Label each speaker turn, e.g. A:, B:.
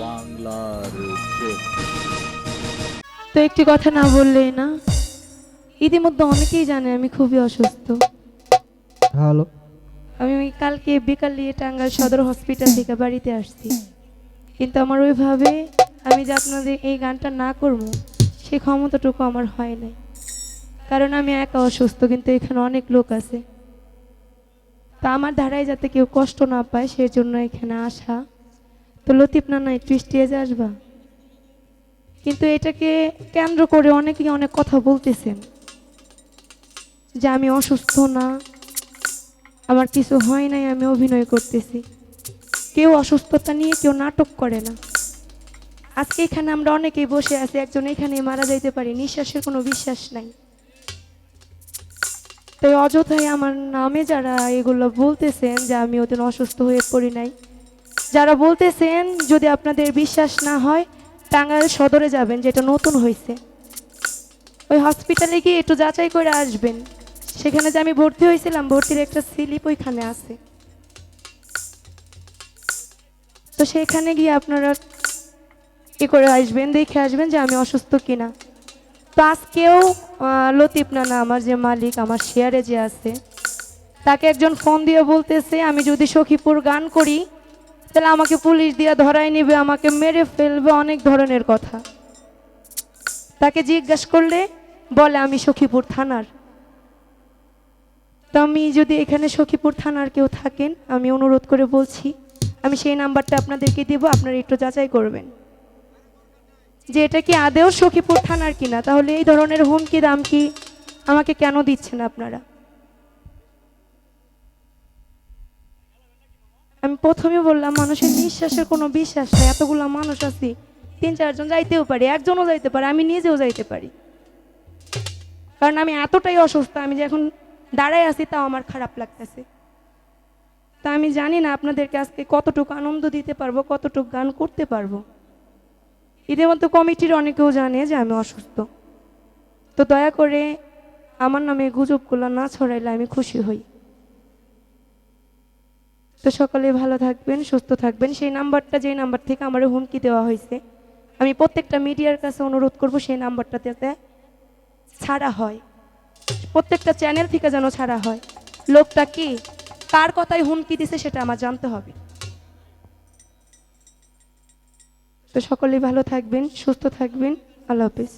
A: বাংলার চোখ।
B: তো একটি কথা না বললেই না, ইতিমধ্যে অনেকেই জানে আমি খুবই অসুস্থ।
C: হ্যালো।
B: আমি কালকে বিকালে টাঙ্গাইল সদর হসপিটাল থেকে বাড়িতে আসছি, কিন্তু আমার ওইভাবে আমি যে আপনাদের এই গানটা না করবো সেই ক্ষমতাটুকু আমার হয় নাই, কারণ আমি একা অসুস্থ, কিন্তু এখানে অনেক লোক আছে। তো আমার ধারায় যাতে কেউ কষ্ট না পায় সেই জন্য এখানে আসা। তো লতিফ নানা একটু স্টেজে আসবা। কিন্তু এটাকে কেন্দ্র করে অনেকেই অনেক কথা বলতেছেন যে আমি অসুস্থ না, আমার কিছু হয় নাই, আমি অভিনয় করতেছি। কেউ অসুস্থতা নিয়ে কেউ নাটক করে না। আজকে এখানে আমরা অনেকেই বসে আছি, একজন এখানে মারা যাইতে পারি, নিঃশ্বাসের কোনো বিশ্বাস নাই। তো অযথাই আমার নামে যারা এগুলো বলতেছেন যে আমি ওদিন অসুস্থ হয়ে পড়ি নাই, যারা বলতেছেন, যদি আপনাদের বিশ্বাস না হয় টাঙ্গাইল সদরে যাবেন, যেটা নতুন হয়েছে, ওই হসপিটালে গিয়ে একটু যাচাই করে আসবেন। সেখানে যে আমি ভর্তি হয়েছিলাম, ভর্তির একটা স্লিপ ওইখানে আছে। তো সেখানে গিয়ে আপনারা করে আসবেন, দেখে আসবেন যে আমি অসুস্থ কিনা। তো আজকেও লতিফ নানা, আমার যে মালিক, আমার শেয়ারে যে আছে, তাকে একজন ফোন দিয়ে বলতেছে আমি যদি সখীপুর গান করি তাহলে আমাকে পুলিশ দিয়ে ধরায় নিবে, আমাকে মেরে ফেলবে, অনেক ধরনের কথা। তাকে জিজ্ঞাসা করলে বলে আমি সখীপুর থানার। তো আমি যদি এখানে সখীপুর থানার কেউ থাকেন, আমি অনুরোধ করে বলছি, আমি সেই নাম্বারটা আপনাদেরকে দিব, আপনারা একটু যাচাই করবেন যে এটা কি আদেও সখীপুর থানার কিনা। তাহলে এই ধরনের হুমকি দামকি আমাকে কেন দিচ্ছেন আপনারা? আমি প্রথমে বললাম মানুষের নিঃশ্বাসের কোনো বিশ্বাস নেই। এতগুলো মানুষ আছি, 3-4 জন যাইতেও পারে, একজনও যাইতে পারে, আমি নিজেও যাইতে পারি, কারণ আমি এতটাই অসুস্থ। আমি যে এখন দাঁড়ায় আছি তাও আমার খারাপ লাগতেছে। তা আমি জানি না আপনাদেরকে আজকে কতটুকু আনন্দ দিতে পারবো, কতটুকু গান করতে পারবো। ইতিমধ্যে কমিটির অনেকেও জানে যে আমি অসুস্থ। তো দয়া করে আমার নামে গুজবগুলো না ছড়াইলে আমি খুশি হই। তো সকলে ভালো থাকবেন, সুস্থ থাকবেন। সেই নাম্বারটা, যেই নাম্বার থেকে আমার হুমকি দেওয়া হয়েছে, আমি প্রত্যেকটা মিডিয়ার কাছে অনুরোধ করব সেই নাম্বারটাতে ছাড়া হয়, প্রত্যেকটা চ্যানেল থেকে যেন ছাড়া হয়। লোকটা কি, কার কথায় হুমকি দিছে সেটা আমার জানতে হবে। তো সকলেই ভালো থাকবেন, সুস্থ থাকবেন। আল্লাহ হাফেজ।